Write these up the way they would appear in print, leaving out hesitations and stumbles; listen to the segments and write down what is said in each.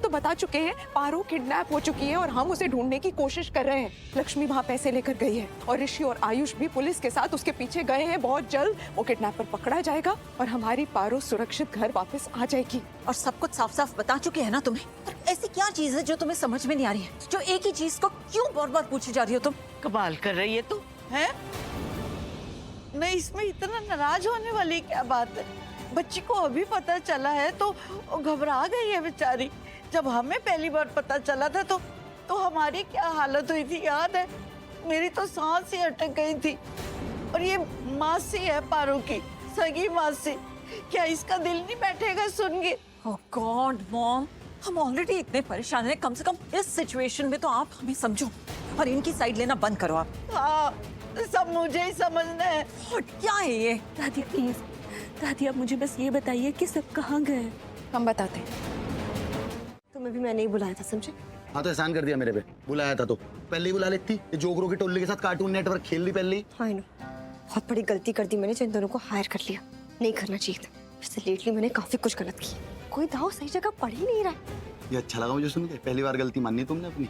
तो बता चुके हैं, पारो किडनैप हो चुकी है और हम उसे ढूंढने की कोशिश कर रहे हैं। लक्ष्मी वहाँ पैसे लेकर गई है और ऋषि और आयुष भी पुलिस के साथ उसके पीछे गए हैं। बहुत जल्द वो किडनैपर पकड़ा जाएगा और हमारी पारो सुरक्षित घर वापस आ जाएगी। और सब कुछ साफ साफ बता चुके हैं ना तुम्हें। और ऐसी क्या चीज है जो तुम्हें समझ में नहीं आ रही है, जो एक ही चीज को क्यों बार बार पूछी जा रही हो तुम? कमाल कर रही है तू, है? नहीं, इसमें इतना नाराज होने वाली क्या बात है? बच्ची को अभी पता चला है तो घबरा गई है बेचारी। जब हमें पहली बार पता चला था तो हमारी क्या हालत हुई थी याद है? मेरी तो सांस ही अटक गई थी। और ये मासी है पारो की, सगी मासी। क्या इसका दिल नहीं बैठेगा सुन के? ओह गॉड मॉम, हम ऑलरेडी इतने परेशान हैं, कम से कम इस सिचुएशन में तो आप हमें समझो और इनकी साइड लेना बंद करो आप। हाँ, सब मुझे ही समझना है। और क्या है ये? दादी प्लीज, दादी आप मुझे बस ये बताइए कि सब कहाँ गए? हम बताते हैं। तुम्हें भी मैंने ही बुलाया था, समझे? हाँ तो एहसान कर दिया मेरे पे, बुलाया था तो पहले ही बुला लेती। ये जोकरों की टोली के साथ कार्टून नेटवर्क खेल ली पहले ही। हाँ नो, बहुत बड़ी गलती कर दी मैंने जो इन दोनों को हायर कर लिया। नहीं करना चाहिए था। वैसे लेटली मैंने काफी कुछ गलत किया। कोई दाव सही जगह पड़ ही नहीं रहा है। ये अच्छा लगा मुझे सुन के, पहली बार गलती मानी तुमने अपनी।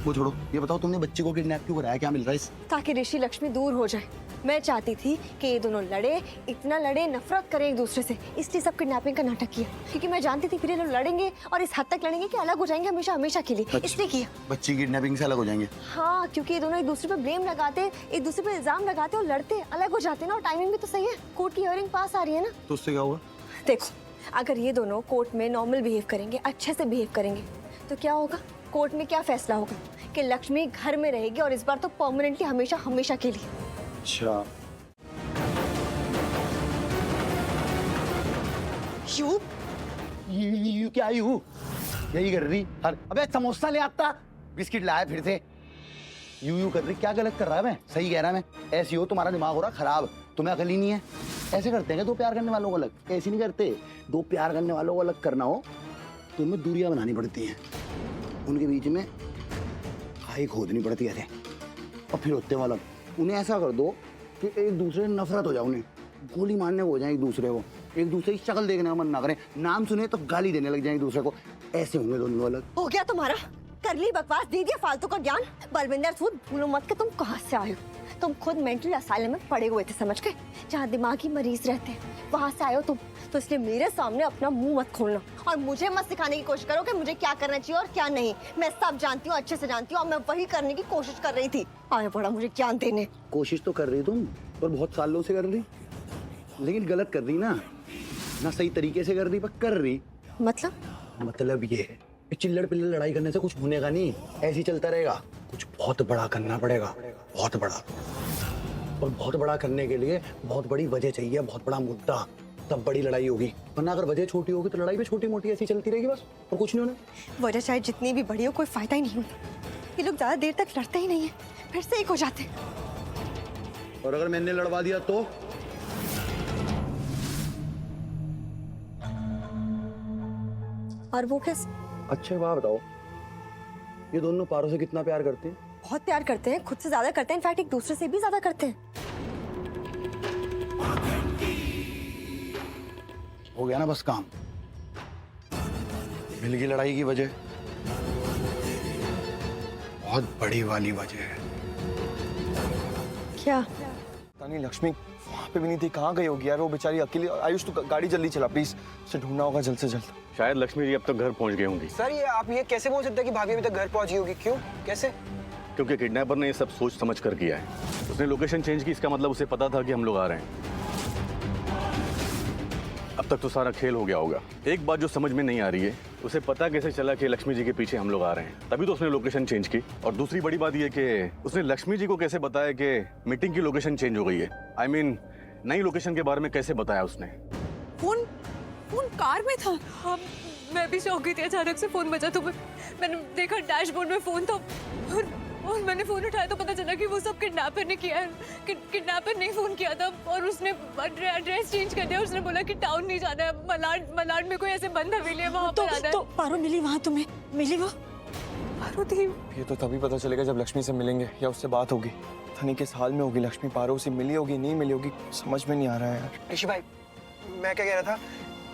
वो छोड़ो, ये बताओ तुमने बच्चे को किडनैप क्यों कराया, क्या मिल रहा है इस? ताकि ऋषि लक्ष्मी दूर हो जाए। मैं चाहती थी कि ये दोनों लड़े, इतना लड़े, नफरत करें एक दूसरे से, इसलिए सब किडनैपिंग का नाटक किया। क्योंकि मैं जानती थी फिर ये लोग लड़ेंगे और इस हद तक लड़ेंगे कि अलग हो जाएंगे हमेशा हमेशा के लिए, इसलिए किया। बच्ची किडनैपिंग से अलग हो जाएंगे? हाँ, क्योंकि ये दोनों एक दूसरे पे ब्लेम लगाते, एक दूसरे पे इल्जाम लगाते और लड़ते, अलग हो जाते ना। और टाइमिंग भी तो सही है, कोर्ट की हियरिंग पास आ रही है ना। तो उससे क्या होगा? देखो, अगर ये दोनों कोर्ट में नॉर्मल बिहेव करेंगे, अच्छे से बिहेव करेंगे, तो क्या होगा? कोर्ट में क्या फैसला होगा कि लक्ष्मी घर में रहेगी और इस बार तो परमानेंटली हमेशा हमेशा के लिए। अच्छा, यू क्या यू यही कर रही? अबे समोसा ले आता, बिस्किट लाया फिर से। यू कर रही, क्या गलत कर रहा है? मैं सही कह रहा है। मैं ऐसी हो, तुम्हारा दिमाग हो रहा खराब, तुम्हें अकल ही नहीं है। ऐसे करते हैं दो प्यार करने वालों को अलग? ऐसे नहीं करते। दो प्यार करने वालों को अलग करना हो तो उनमें दूरियां बनानी पड़ती हैं, उनके बीच में खाई खोदनी पड़ती है और फिर होते वाला। उन्हें ऐसा कर दो कि एक दूसरे से नफरत हो जाए, उन्हें गोली मारने को हो जाए, एक दूसरे को, एक दूसरे की शक्ल देखने का मन ना करें, नाम सुने तो गाली देने लग जाए एक दूसरे को। ऐसे होंगे दोनों अलग। हो गया तुम्हारा, कर ली बकवास, दे दिया फालतू का ज्ञान। बलविंदर सूद, भूलो मत कि तुम कहाँ से आए हो। तुम खुद मेंटल असाइलम में पड़े हुए थे, समझ गए? जहाँ दिमागी मरीज रहते हैं वहां से आए हो तुम। तो इसलिए मेरे सामने अपना मुंह मत खोलना और मुझे मत सिखाने की कोशिश करो कि मुझे क्या करना चाहिए और क्या नहीं। मैं सब जानती हूँ, अच्छे से जानती हूँ और मैं वही करने की कोशिश कर रही थी। आया पड़ा मुझे ज्ञान देने। कोशिश तो कर रही तुम, पर बहुत सालों से कर रही, लेकिन गलत कर रही ना सही तरीके से कर रही, पर कर रही। मतलब ये है, चिल्लड़ पिल्लड़ लड़ाई करने से कुछ होने का नहीं, ऐसे ही चलता रहेगा। कुछ बहुत बड़ा करना पड़ेगा, बहुत बड़ा। और बहुत बड़ा करने के लिए बहुत बड़ी वजह चाहिए, बहुत बड़ा मुद्दा, तब बड़ी लड़ाई होगी। वरना अगर वजह छोटी होगी तो लड़ाई भी छोटी मोटी ऐसी चलती रहेगी बस, और कुछ नहीं होना। वजह चाहे जितनी भी बड़ी हो, कोई फायदा ही नहीं होता। ये लोग ज्यादा देर तक लड़ते ही नहीं है, फिर से एक हो जाते हैं। और अगर मैंने लड़वा दिया तो? और वो कैसे? अच्छा बात बताओ, ये दोनों पारो से कितना प्यार करते हैं? बहुत प्यार करते हैं, खुद से ज्यादा करते हैं, इनफैक्ट एक दूसरे से भी ज्यादा करते हैं। हो गया ना बस काम। मिल गई लड़ाई की वजह, बहुत बड़ी वाली वजह है। क्या? नहीं, लक्ष्मी वहाँ पे भी नहीं थी, कहाँ गई होगी यार वो बेचारी अकेली। आयुष तो गाड़ी जल्दी चला प्लीज, उसे ढूंढना होगा जल्द से जल्द। शायद लक्ष्मी जी अब तक घर पहुंच गई होंगी। सर ये आप ये कैसे बोल सकते हैं कि भाभी अभी तक घर पहुंची होगी? क्यों, कैसे? क्योंकि किडनैपर ने ये सब सोच समझ कर किया है। उसने लोकेशन चेंज की, इसका मतलब उसे पता था कि हम लोग आ रहे हैं। अब तक तो सारा खेल हो गया होगा। एक बात जो समझ में नहीं आ रही है, उसे पता कैसे चला कि लक्ष्मी जी के पीछे हम लोग आ रहे हैं? तभी तो उसने लोकेशन चेंज की। और दूसरी बड़ी बात यह कि उसने लक्ष्मी जी को कैसे बताया कि मीटिंग की लोकेशन चेंज हो गई है। I mean, नई लोकेशन के बारे में कैसे बताया उसने? फोन कार में था। हाँ, मैं भी शौक गई थी, अचानक से फोन बजा तो मैंने देखा डैशबोर्ड में फोन था और मैंने फोन उठाया तो पता चला कि वो सब किडनैपर ने किया है। किडनैपर ने फोन किया था और उसने एड्रेस चेंज कर दिया। उसने बोला कि टाउन नहीं जाना है, मलाड में कोई ऐसे बंद हवेली है, वहाँ पर आना है। तो पारो मिली वहाँ तुम्हें? मिली वो? पारो थी। ये तो तभी पता चलेगा जब लक्ष्मी से मिलेंगे या उससे बात होगी। पता नहीं किस हाल में होगी लक्ष्मी, पारो से मिली होगी नहीं मिली होगी, समझ में नहीं आ रहा है यार। ऋषि भाई, मैं क्या कह रहा था,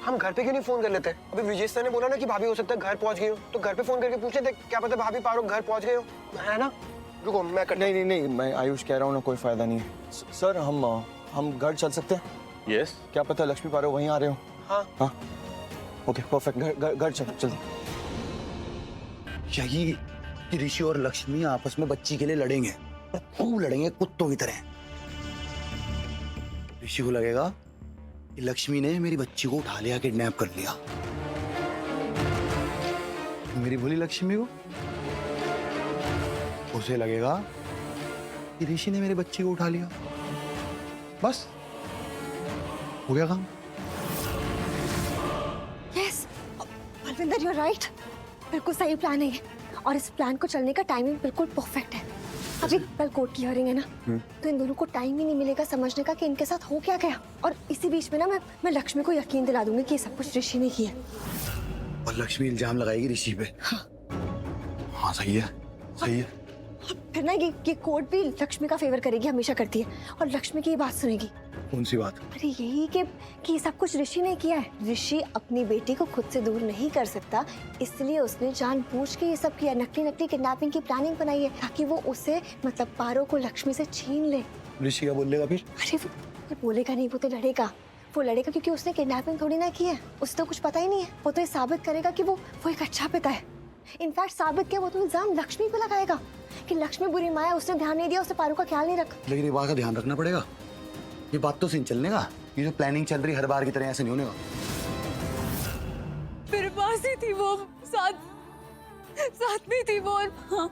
हम घर पे क्यों नहीं फोन कर लेते? अभी विजय सर ने बोला ना कि भाभी हो सकता है घर पहुंच गई हो, तो घर पे फोन करके पूछ लेते, क्या पता भाभी पारो घर पहुंच गए हो, है ना? रुको मैं कर नहीं नहीं नहीं, मैं आयुष कह रहा हूँ ना, कोई फायदा नहीं है। सर हम घर चल सकते हैं? यस। क्या पता लक्ष्मी पारो वहीं आ रहे हो। हाँ हाँ ओके परफेक्ट, घर चल। यही कि ऋषि और लक्ष्मी आपस में बच्ची के लिए लड़ेंगे और खूब लड़ेंगे कुत्तों की तरह। ऋषि को लगेगा कि लक्ष्मी ने मेरी बच्ची को उठा लिया, किडनैप कर लिया। मेरी भोली लक्ष्मी को उसे लगेगा कि ऋषि ने मेरी बच्ची को उठा लिया। बस हो गया काम। Yes Balwinder, you are right, बिल्कुल सही प्लान है ये, और इस प्लान को चलने का टाइमिंग बिल्कुल परफेक्ट है। अभी कल कोर्ट की हियरिंग है ना, तो इन दोनों को टाइम ही नहीं मिलेगा समझने का कि इनके साथ हो क्या गया। और इसी बीच में ना मैं लक्ष्मी को यकीन दिला दूंगी कि ये सब कुछ ऋषि ने किया। और लक्ष्मी इल्जाम लगाएगी ऋषि पे। हाँ सही है, सही है। फिर ना ये कोर्ट भी लक्ष्मी का फेवर करेगी, हमेशा करती है, और लक्ष्मी की ये बात सुनेगी। कौन सी बात? अरे यही कि ये सब कुछ ऋषि ने किया है। ऋषि अपनी बेटी को खुद से दूर नहीं कर सकता, इसलिए उसने जानबूझ के ये सब किया, नकली किडनैपिंग की प्लानिंग बनाई है ताकि वो उसे मतलब पारो को लक्ष्मी से छीन ले। ऋषि क्या बोलेगा फिर? अरे वो बोलेगा नहीं, वो तो लड़ेगा। वो लड़ेगा क्योंकि उसने किडनैपिंग थोड़ी ना की है, उसे तो कुछ पता ही नहीं है। वो तो ये साबित करेगा कि वो एक अच्छा पिता है। इनफैक्ट साबित किया, वो तो इल्जाम लक्ष्मी पे लगाएगा कि लक्ष्मी बुरी माँ है, उसने ध्यान नहीं दिया, उसने पारो का ख्याल नहीं रखा। लेकिन ये बात का ध्यान रखना पड़ेगा, ये बात तो सही चलने का। ये जो प्लानिंग चल रही हर बार की तरह ऐसे नहीं होने का। मेरे पास ही थी वो, साथ में थी वो। और हाँ